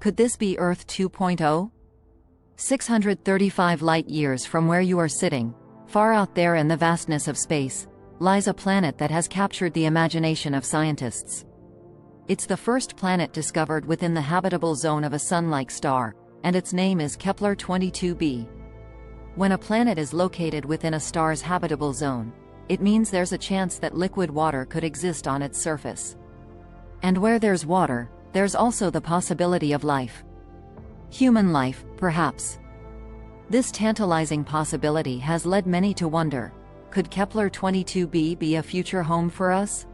Could this be Earth 2.0? 635 light-years from where you are sitting, far out there in the vastness of space, lies a planet that has captured the imagination of scientists. It's the first planet discovered within the habitable zone of a Sun-like star, and its name is Kepler 22b. When a planet is located within a star's habitable zone, it means there's a chance that liquid water could exist on its surface. And where there's water, there's also the possibility of life. Human life, perhaps. This tantalizing possibility has led many to wonder, could Kepler 22b be a future home for us?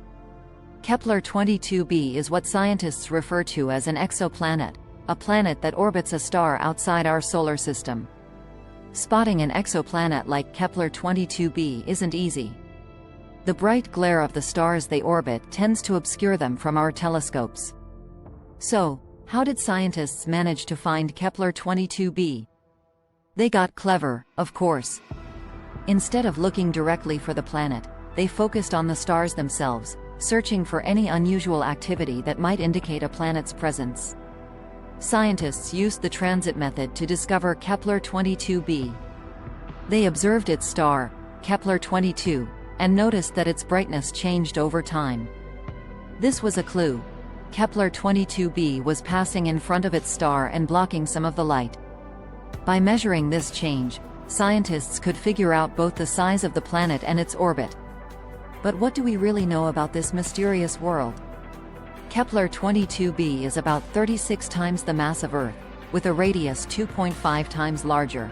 Kepler 22b is what scientists refer to as an exoplanet, a planet that orbits a star outside our solar system. Spotting an exoplanet like Kepler 22b isn't easy. The bright glare of the stars they orbit tends to obscure them from our telescopes. So, how did scientists manage to find Kepler 22b? They got clever, of course. Instead of looking directly for the planet, they focused on the stars themselves, searching for any unusual activity that might indicate a planet's presence. Scientists used the transit method to discover Kepler 22b. They observed its star, Kepler 22, and noticed that its brightness changed over time. This was a clue. Kepler 22b was passing in front of its star and blocking some of the light. By measuring this change, scientists could figure out both the size of the planet and its orbit. But what do we really know about this mysterious world? Kepler 22b is about 36 times the mass of Earth, with a radius 2.5 times larger.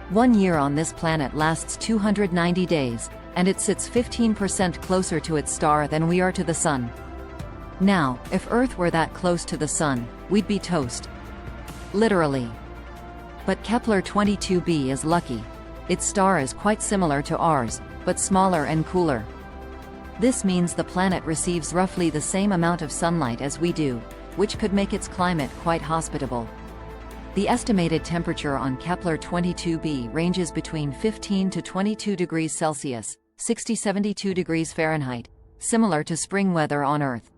1 year on this planet lasts 290 days, and it sits 15% closer to its star than we are to the Sun. Now, if Earth were that close to the Sun, we'd be toast. Literally. But Kepler 22b is lucky. Its star is quite similar to ours, but smaller and cooler. This means the planet receives roughly the same amount of sunlight as we do, which could make its climate quite hospitable. The estimated temperature on Kepler 22b ranges between 15 to 22 degrees Celsius, 60–72 degrees Fahrenheit, similar to spring weather on Earth.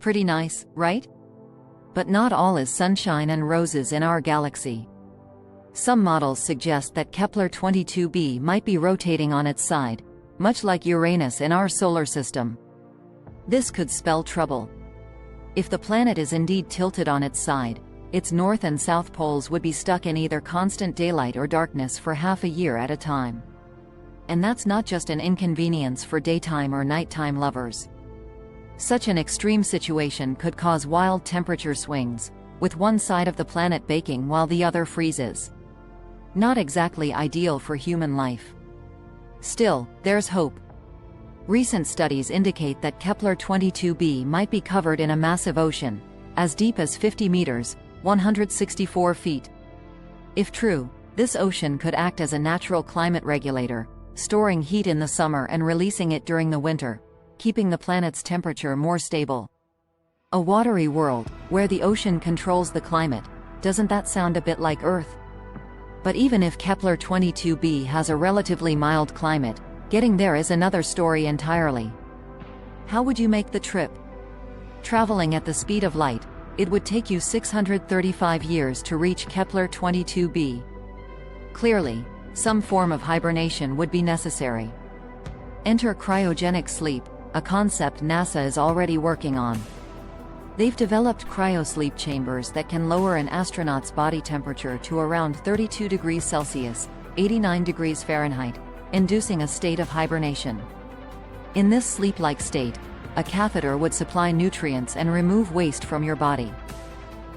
Pretty nice, right? But not all is sunshine and roses in our galaxy. Some models suggest that Kepler 22b might be rotating on its side, much like Uranus in our solar system. This could spell trouble. If the planet is indeed tilted on its side, its north and south poles would be stuck in either constant daylight or darkness for half a year at a time. And that's not just an inconvenience for daytime or nighttime lovers. Such an extreme situation could cause wild temperature swings, with one side of the planet baking while the other freezes. Not exactly ideal for human life. Still, there's hope. Recent studies indicate that Kepler 22b might be covered in a massive ocean, as deep as 50 meters, 164 feet. If true, this ocean could act as a natural climate regulator, storing heat in the summer and releasing it during the winter, keeping the planet's temperature more stable. A watery world, where the ocean controls the climate. Doesn't that sound a bit like Earth? But even if Kepler 22b has a relatively mild climate, getting there is another story entirely. How would you make the trip? Traveling at the speed of light, it would take you 635 years to reach Kepler 22b. Clearly, some form of hibernation would be necessary. Enter cryogenic sleep, a concept NASA is already working on. They've developed cryosleep chambers that can lower an astronaut's body temperature to around 32 degrees Celsius, 89 degrees Fahrenheit, inducing a state of hibernation. In this sleep-like state, a catheter would supply nutrients and remove waste from your body.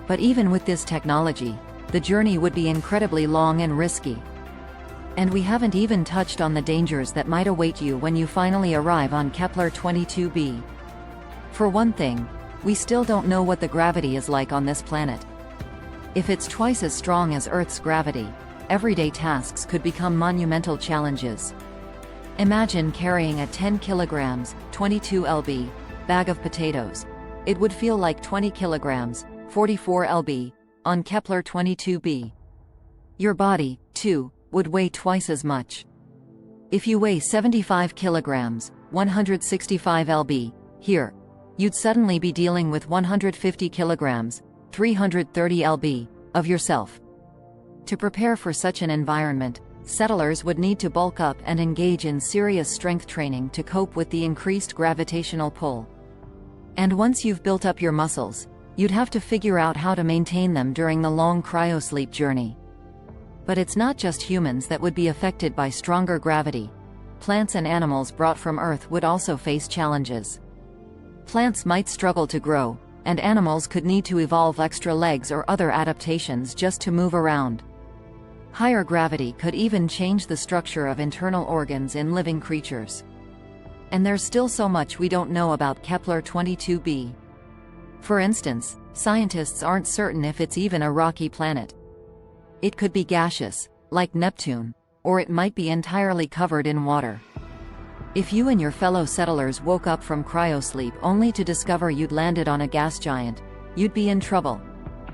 But even with this technology, the journey would be incredibly long and risky. And we haven't even touched on the dangers that might await you when you finally arrive on Kepler 22b. For one thing, we still don't know what the gravity is like on this planet. If it's twice as strong as Earth's gravity, everyday tasks could become monumental challenges. Imagine carrying a 10 kilograms, 22 lb, bag of potatoes. It would feel like 20 kilograms, 44 lb, on Kepler 22b. Your body, too, would weigh twice as much. If you weigh 75 kilograms, 165 lb, here, you'd suddenly be dealing with 150 kilograms, 330 lb, of yourself. To prepare for such an environment, settlers would need to bulk up and engage in serious strength training to cope with the increased gravitational pull. And once you've built up your muscles, you'd have to figure out how to maintain them during the long cryosleep journey. But it's not just humans that would be affected by stronger gravity. Plants and animals brought from Earth would also face challenges. Plants might struggle to grow, and animals could need to evolve extra legs or other adaptations just to move around. Higher gravity could even change the structure of internal organs in living creatures. And there's still so much we don't know about Kepler 22b. For instance, scientists aren't certain if it's even a rocky planet. It could be gaseous, like Neptune, or it might be entirely covered in water. If you and your fellow settlers woke up from cryosleep only to discover you'd landed on a gas giant, you'd be in trouble.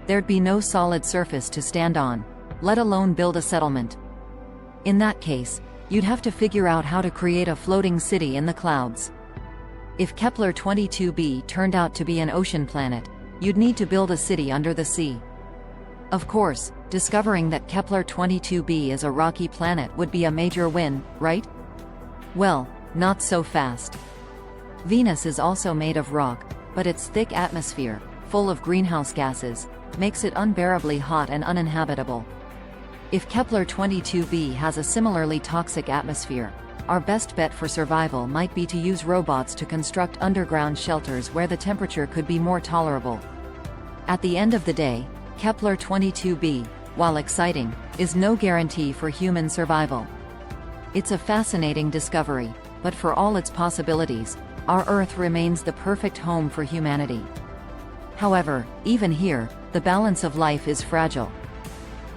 There'd be no solid surface to stand on, let alone build a settlement. In that case, you'd have to figure out how to create a floating city in the clouds. If Kepler 22b turned out to be an ocean planet, you'd need to build a city under the sea. Of course, discovering that Kepler 22b is a rocky planet would be a major win, right? Well, not so fast. Venus is also made of rock, but its thick atmosphere, full of greenhouse gases, makes it unbearably hot and uninhabitable. If Kepler 22b has a similarly toxic atmosphere, our best bet for survival might be to use robots to construct underground shelters where the temperature could be more tolerable. At the end of the day, Kepler 22b, while exciting, is no guarantee for human survival. It's a fascinating discovery, but for all its possibilities, our Earth remains the perfect home for humanity. However, even here, the balance of life is fragile.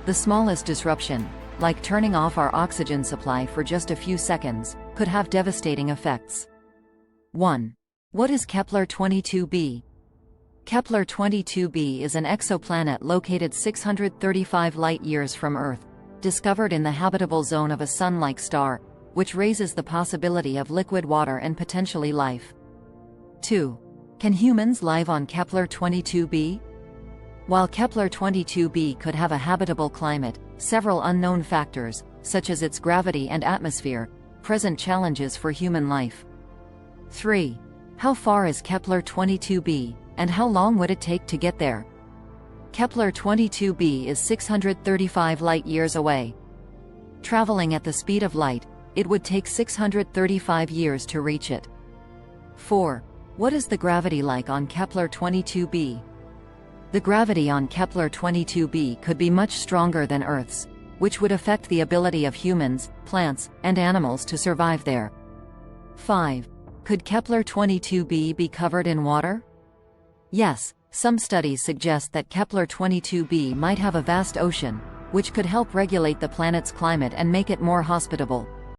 The smallest disruption, like turning off our oxygen supply for just a few seconds, could have devastating effects. 1. What is Kepler 22b? Kepler 22b is an exoplanet located 635 light-years from Earth, discovered in the habitable zone of a Sun-like star, which raises the possibility of liquid water and potentially life. 2. Can humans live on Kepler 22b? While Kepler 22b could have a habitable climate, several unknown factors, such as its gravity and atmosphere, present challenges for human life. 3. How far is Kepler 22b, and how long would it take to get there? Kepler 22b is 635 light-years away. Traveling at the speed of light, it would take 635 years to reach it. 4. What is the gravity like on Kepler 22b? The gravity on Kepler 22b could be much stronger than Earth's, which would affect the ability of humans, plants, and animals to survive there. 5. Could Kepler 22b be covered in water? Yes, some studies suggest that Kepler 22b might have a vast ocean, which could help regulate the planet's climate and make it more hospitable.